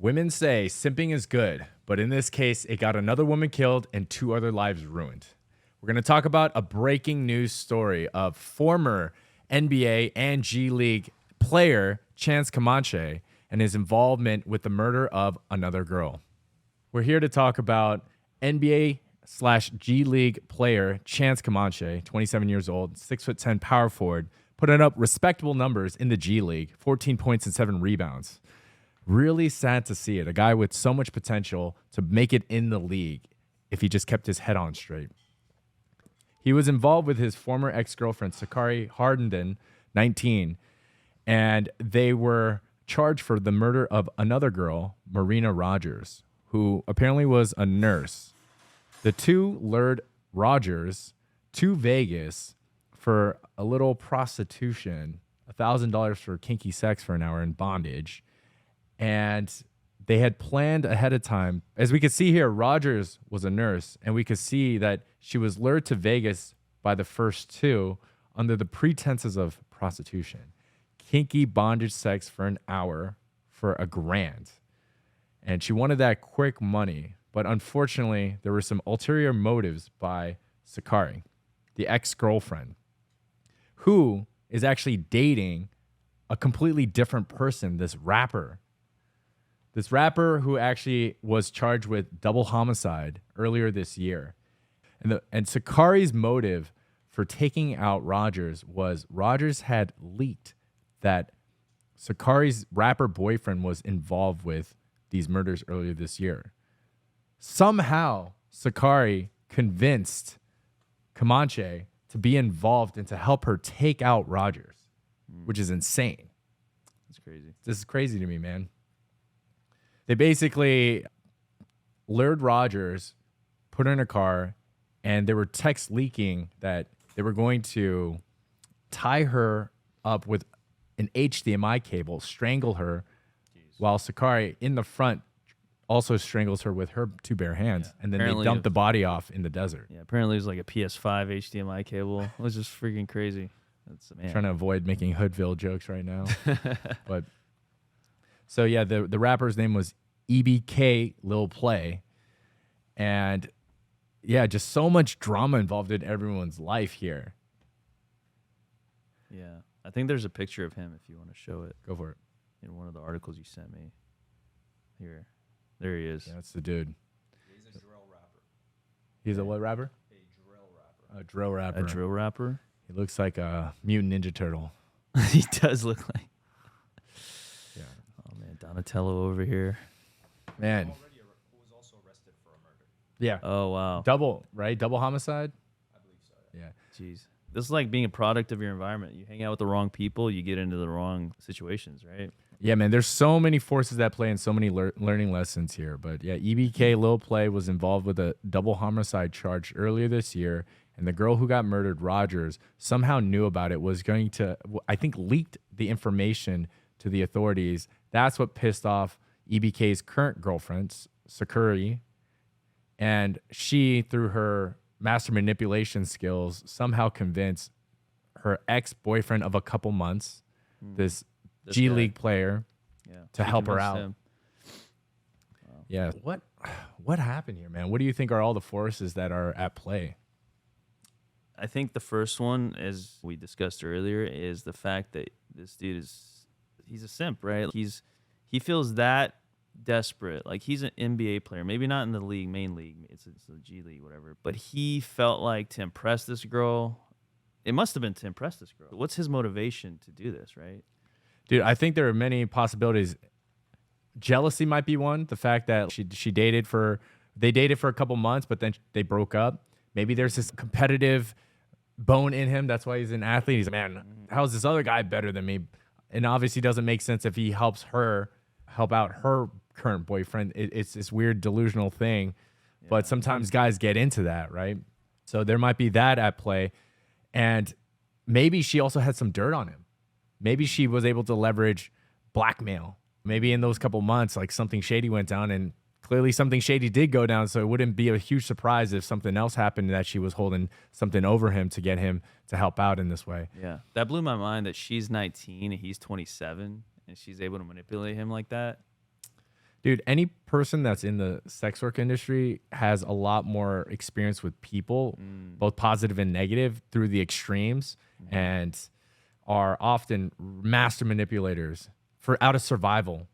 Women say simping is good, but in this case, it got another woman killed and 2 other lives ruined. We're going to talk about a breaking news story of former NBA and G League player Chance Comanche and his involvement with the murder of another girl. We're here to talk about NBA/G League player Chance Comanche, 27 years old, 6'10" power forward, putting up respectable numbers in the G League, 14 points and 7 rebounds. Really sad to see it. A guy with so much potential to make it in the league if he just kept his head on straight. He was involved with his former ex-girlfriend, Sakari Hardenden, 19, and they were charged for the murder of another girl, Marina Rogers, who apparently was a nurse. The two lured Rogers to Vegas for a little prostitution, $1,000 for kinky sex for an hour in bondage. And they had planned ahead of time. As we could see here, Rogers was a nurse, and we could see that she was lured to Vegas by the first two under the pretenses of prostitution. Kinky bondage sex for an hour for $1,000. And she wanted that quick money. But unfortunately, there were some ulterior motives by Sakari, the ex-girlfriend, who is actually dating a completely different person, this rapper. This rapper who actually was charged with double homicide earlier this year. And Sakari's motive for taking out Rogers was Rogers had leaked that Sakari's rapper boyfriend was involved with these murders earlier this year. Somehow, Sakari convinced Comanche to be involved and to help her take out Rogers, which is insane. That's crazy. This is crazy to me, man. They basically lured Rogers, put her in a car, and there were texts leaking that they were going to tie her up with an HDMI cable, strangle her, while Sakari in the front also strangles her with her 2 bare hands, and then they dump the body off in the desert. Yeah, apparently it was like a PS5 HDMI cable. It was just freaking crazy. I'm trying to avoid making Hoodville jokes right now. But so yeah, the rapper's name was EBK Lil Play. And yeah, just so much drama involved in everyone's life here. Yeah. I think there's a picture of him if you want to show it. Go for it. In one of the articles you sent me. Here. There he is. Yeah, that's the dude. He's a drill rapper. He's a what rapper? A drill rapper. A drill rapper. A drill rapper? He looks like a mutant Ninja Turtle. He does look like. Yeah. Oh, man. Donatello over here. Man. Who was also arrested for a murder. Yeah. Oh, wow. Double, right? Double homicide? I believe so. Yeah. Jeez. This is like being a product of your environment. You hang out with the wrong people, you get into the wrong situations, right? Yeah, man, there's so many forces at play and so many learning lessons here. But yeah, EBK Lil Play was involved with a double homicide charge earlier this year. And the girl who got murdered, Rogers, somehow knew about it, was going to, I think, leaked the information to the authorities. That's what pissed off EBK's current girlfriend, Sakari. And she, through her master manipulation skills, somehow convinced her ex-boyfriend of a couple months, this G League player, to help her out. Him. Wow. Yeah. What happened here, man? What do you think are all the forces that are at play? I think the first one, as we discussed earlier, is the fact that this dude he's a simp, right? He feels that desperate. Like, he's an NBA player, maybe not in the league, main league, it's the G League, whatever, but he felt like to impress this girl, it must have been to impress this girl. What's his motivation to do this, right? Dude, I think there are many possibilities. Jealousy might be one. The fact that they dated for a couple months, but then they broke up. Maybe there's this competitive bone in him. That's why he's an athlete. He's like, man, how's this other guy better than me? And obviously doesn't make sense if he help out her current boyfriend. It's this weird delusional thing. Yeah. But sometimes guys get into that, right? So there might be that at play. And maybe she also had some dirt on him. Maybe she was able to leverage blackmail. Maybe in those couple months, like, something shady went down, and clearly something shady did go down. So it wouldn't be a huge surprise if something else happened, that she was holding something over him to get him to help out in this way. Yeah. That blew my mind that she's 19 and he's 27 and she's able to manipulate him like that. Dude, any person that's in the sex work industry has a lot more experience with people, both positive and negative, through the extremes, and are often master manipulators for out of survival,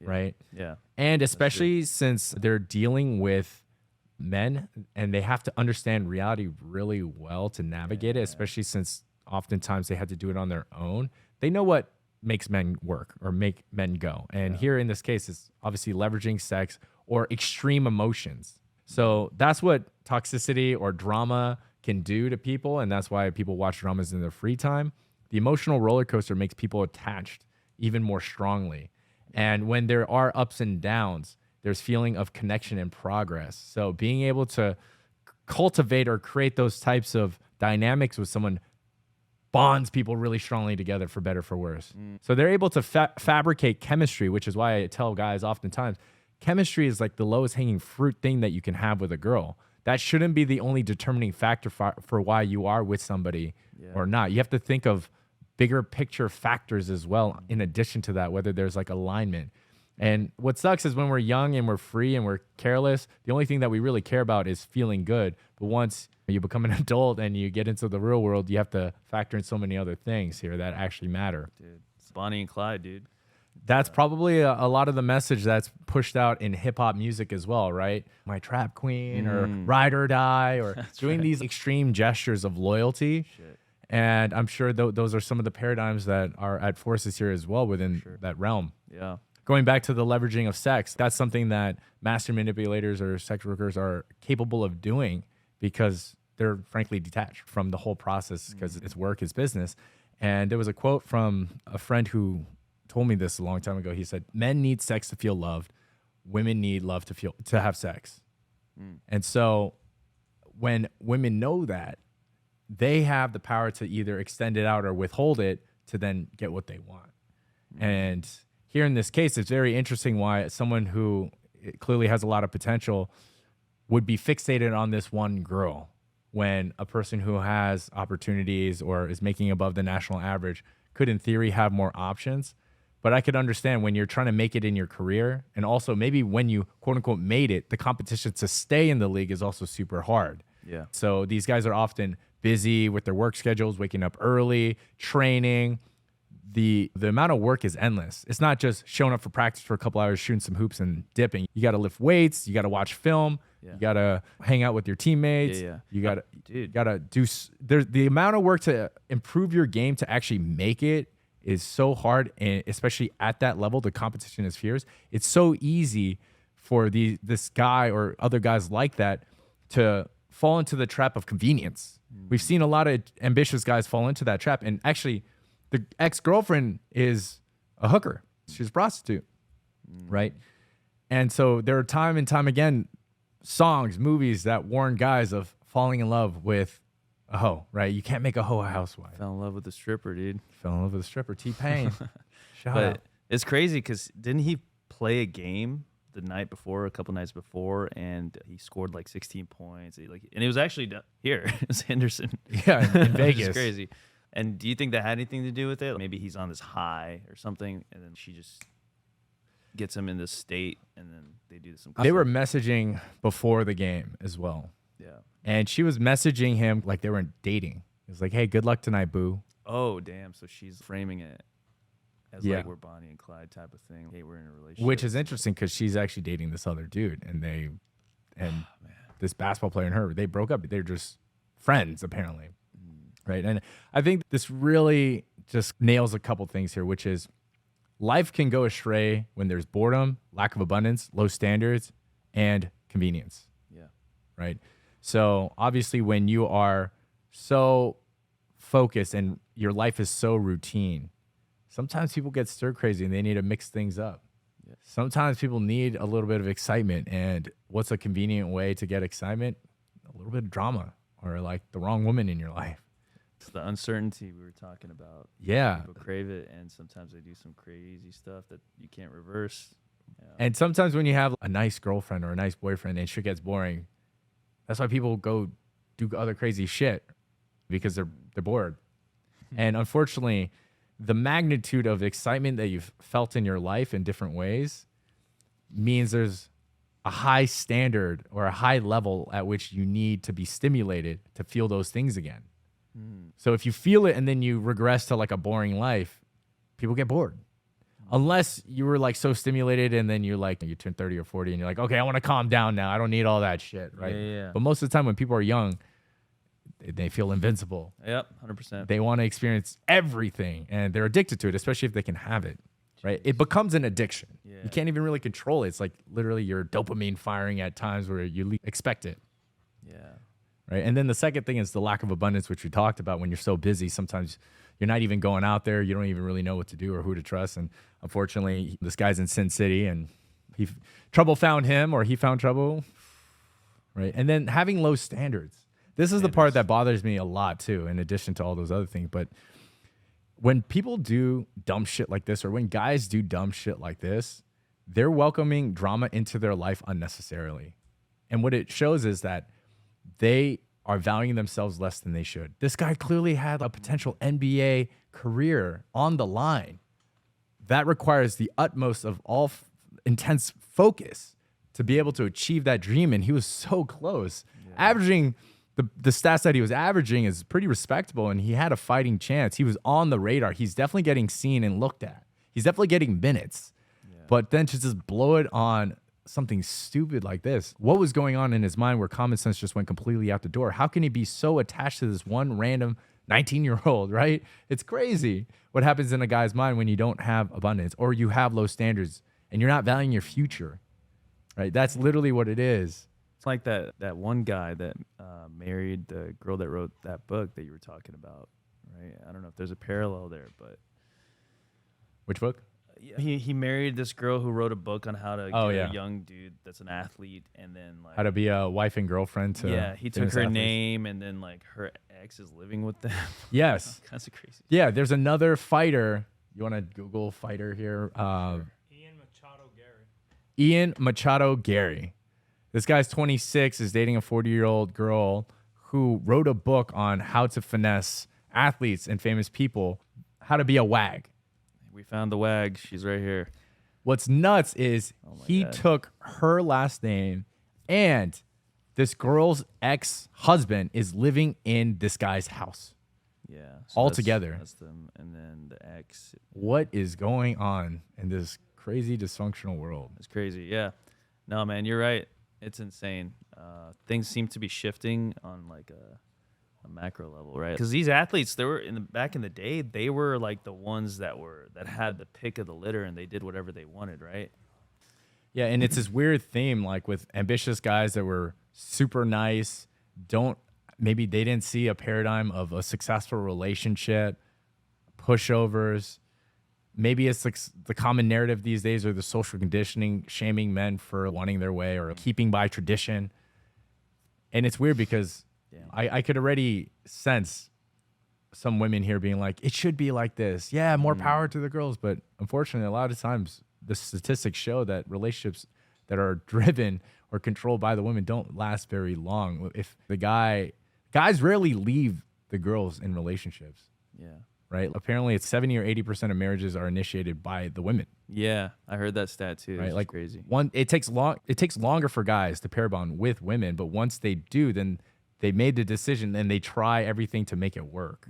right? Yeah. And especially since they're dealing with men and they have to understand reality really well to navigate it, especially since oftentimes they had to do it on their own. They know what makes men work or make men go. And here in this case, it's obviously leveraging sex or extreme emotions. So that's what toxicity or drama can do to people. And that's why people watch dramas in their free time. The emotional roller coaster makes people attached even more strongly. And when there are ups and downs, there's feeling of connection and progress. So being able to cultivate or create those types of dynamics with someone bonds people really strongly together, for better, for worse. So they're able to fabricate chemistry, which is why I tell guys oftentimes, chemistry is like the lowest hanging fruit thing that you can have with a girl. That shouldn't be the only determining factor for why you are with somebody or not. You have to think of bigger picture factors as well, in addition to that, whether there's like alignment. And what sucks is when we're young and we're free and we're careless, the only thing that we really care about is feeling good. But once you become an adult and you get into the real world, you have to factor in so many other things here that actually matter. Dude, it's Bonnie and Clyde, dude. That's probably a lot of the message that's pushed out in hip hop music as well, right? My trap queen or ride or die or doing these extreme gestures of loyalty. Shit. And I'm sure those are some of the paradigms that are at forces here as well within that realm. Yeah. Going back to the leveraging of sex, that's something that master manipulators or sex workers are capable of doing because they're frankly detached from the whole process because it's work, it's business. And there was a quote from a friend who told me this a long time ago. He said, men need sex to feel loved. Women need love to have sex. And so when women know that, they have the power to either extend it out or withhold it to then get what they want. And here in this case, it's very interesting why someone who clearly has a lot of potential would be fixated on this one girl when a person who has opportunities or is making above the national average could in theory have more options. But I could understand when you're trying to make it in your career, and also maybe when you quote unquote made it, the competition to stay in the league is also super hard. Yeah. So these guys are often busy with their work schedules, waking up early, training. The amount of work is endless. It's not just showing up for practice for a couple hours, shooting some hoops and dipping. You got to lift weights. You got to watch film. Yeah. You got to hang out with your teammates. You got to do. There's the amount of work to improve your game to actually make it is so hard, and especially at that level, the competition is fierce. It's so easy for this guy or other guys like that to fall into the trap of convenience. We've seen a lot of ambitious guys fall into that trap, and actually, the ex-girlfriend is a hooker. She's a prostitute, right? And so there are time and time again songs, movies that warn guys of falling in love with a hoe, right? You can't make a hoe a housewife. Fell in love with the stripper, dude. Fell in love with a stripper, T-Pain. Shout But out. it's crazy because didn't he play a game the night before, a couple nights before, and he scored like 16 points? And it was actually here. It's Henderson. Yeah, in Vegas. It's crazy. And do you think that had anything to do with it? Maybe he's on this high or something, and then she just gets him in this state, and then they do some. They were messaging before the game as well. Yeah. And she was messaging him like they were dating. It was like, hey, good luck tonight, boo. Oh, damn. So she's framing it as like we're Bonnie and Clyde type of thing. Hey, we're in a relationship. Which is interesting because she's actually dating this other dude, and this basketball player and her, they broke up. They're just friends, apparently. Right. And I think this really just nails a couple things here, which is life can go astray when there's boredom, lack of abundance, low standards, and convenience. Yeah. Right. So obviously when you are so focused and your life is so routine, sometimes people get stir crazy and they need to mix things up. Yeah. Sometimes people need a little bit of excitement. And what's a convenient way to get excitement? A little bit of drama or like the wrong woman in your life. It's the uncertainty we were talking about. Yeah. People crave it, and sometimes they do some crazy stuff that you can't reverse. Yeah. And sometimes when you have a nice girlfriend or a nice boyfriend and shit gets boring, that's why people go do other crazy shit because they're bored. And unfortunately, the magnitude of excitement that you've felt in your life in different ways means there's a high standard or a high level at which you need to be stimulated to feel those things again. So if you feel it and then you regress to like a boring life, people get bored. Unless you were like so stimulated and then you're like, you turn 30 or 40 and you're like, okay, I want to calm down now. I don't need all that shit, right? Yeah. But most of the time when people are young, they feel invincible. Yep, 100%. They want to experience everything and they're addicted to it, especially if they can have it, right? It becomes an addiction. Yeah. You can't even really control it. It's like literally your dopamine firing at times where you expect it. Yeah. Right. And then the second thing is the lack of abundance, which we talked about. When you're so busy, sometimes you're not even going out there. You don't even really know what to do or who to trust. And unfortunately, this guy's in Sin City and trouble found him or he found trouble. Right. And then having low standards. This is the part that bothers me a lot, too, in addition to all those other things. But when people do dumb shit like this or when guys do dumb shit like this, they're welcoming drama into their life unnecessarily. And what it shows is that they are valuing themselves less than they should. This guy clearly had a potential NBA career on the line. That requires the utmost of all intense focus to be able to achieve that dream. And he was so close. Averaging the stats that he was averaging is pretty respectable. And he had a fighting chance. He was on the radar. He's definitely getting seen and looked at. He's definitely getting minutes. But then to just blow it on something stupid like this. What was going on in his mind where common sense just went completely out the door? How can he be so attached to this one random 19-year-old, right? It's crazy what happens in a guy's mind when you don't have abundance or you have low standards and you're not valuing your future, right? That's literally what it is. It's like that one guy that married the girl that wrote that book that you were talking about, right? I don't know if there's a parallel there, but Which book? he married this girl who wrote a book on how to get a young dude that's an athlete, and then like How to be a wife and girlfriend to he took famous her athletes. name, and then like her ex is living with them. Yes. Kinds of crazy. Yeah, there's another fighter. You want to Google fighter here? Ian Machado Gary. This guy's 26, is dating a 40-year-old girl who wrote a book on how to finesse athletes and famous people, how to be a wag. We found the wag. She's right here. What's nuts is he God. took her last name, and this girl's ex-husband is living in this guy's house. Yeah. All that's- together. That's them, and then the ex. What is going on in this crazy dysfunctional world? It's crazy. Yeah. No, man, you're right. It's insane. Things seem to be shifting on like a macro level, right? Because these athletes, they were back in the day, they were like the ones that had the pick of the litter, and they did whatever they wanted, right? Yeah, and it's this weird theme, like with ambitious guys that were super nice, maybe they didn't see a paradigm of a successful relationship, pushovers. Maybe it's like the common narrative these days or the social conditioning, shaming men for wanting their way or keeping by tradition. And it's weird because I could already sense some women here being like, it should be like this. Yeah, more power to the girls. But unfortunately, a lot of times the statistics show that relationships that are driven or controlled by the women don't last very long. If the guys rarely leave the girls in relationships. Yeah. Right? Apparently it's 70 or 80% of marriages are initiated by the women. Yeah, I heard that stat too. Right? It's Like crazy. It takes longer for guys to pair bond with women, but once they do, then they made the decision and they try everything to make it work.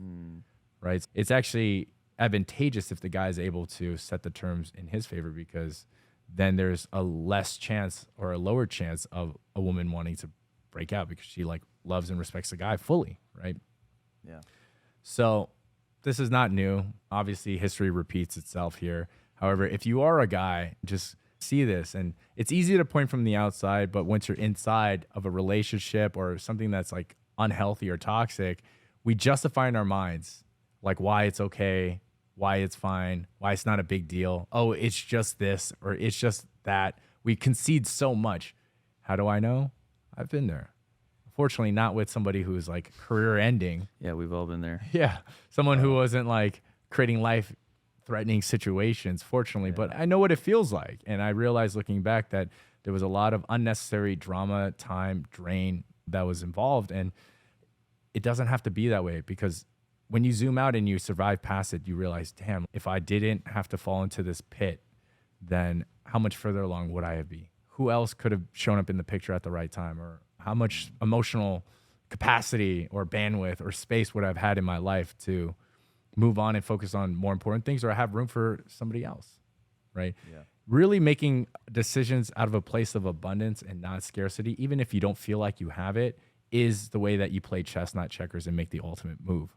Right? It's actually advantageous if the guy is able to set the terms in his favor, because then there's a less chance or a lower chance of a woman wanting to break out because she like loves and respects the guy fully, right? Yeah. So this is not new. Obviously, history repeats itself here. However, if you are a guy, just see this. And it's easy to point from the outside, but once you're inside of a relationship or something that's like unhealthy or toxic, we justify in our minds like why it's okay, why it's fine, why it's not a big deal. Oh, it's just this or it's just that. We concede so much. How do I know? I've been there. Fortunately, not with somebody who's like career ending. Yeah, we've all been there. Yeah. Someone who wasn't like creating life threatening situations, fortunately, but I know what it feels like. And I realized looking back that there was a lot of unnecessary drama, time, drain that was involved. And it doesn't have to be that way, because when you zoom out and you survive past it, you realize, damn, if I didn't have to fall into this pit, then how much further along would I be? Who else could have shown up in the picture at the right time? Or how much emotional capacity or bandwidth or space would I have had in my life to move on and focus on more important things, or I have room for somebody else, right? Yeah. Really making decisions out of a place of abundance and not scarcity, even if you don't feel like you have it, is the way that you play chess, not checkers, and make the ultimate move.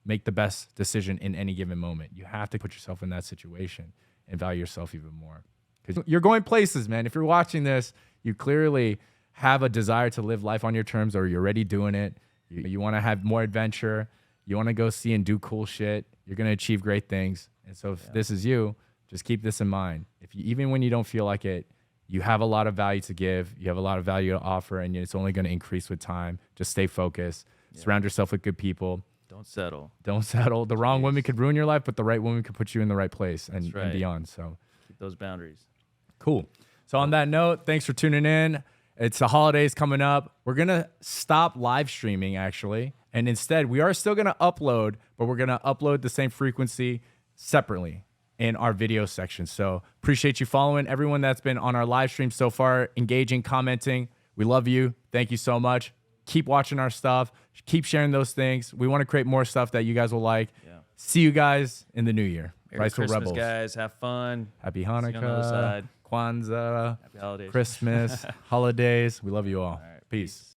Make the best decision in any given moment. You have to put yourself in that situation and value yourself even more. Because you're going places, man. If you're watching this, you clearly have a desire to live life on your terms, or you're already doing it. You want to have more adventure. You want to go see and do cool shit. You're going to achieve great things. And so if this is you, just keep this in mind. If you, even when you don't feel like it, you have a lot of value to give. You have a lot of value to offer, and it's only going to increase with time. Just stay focused. Surround yourself with good people. Don't settle. Don't settle. The wrong woman could ruin your life, but the right woman could put you in the right place and beyond. So keep those boundaries. Cool. So on that note, thanks for tuning in. It's the holidays coming up. We're going to stop live streaming, actually. And instead, we are still going to upload, but we're going to upload the same frequency separately in our video section. So appreciate you following everyone that's been on our live stream so far, engaging, commenting. We love you. Thank you so much. Keep watching our stuff. Keep sharing those things. We want to create more stuff that you guys will like. Yeah. See you guys in the new year. Merry Christmas, Rebels. Guys. Have fun. Happy Hanukkah, Kwanzaa, Happy holidays. Christmas, holidays. We love you all. Peace.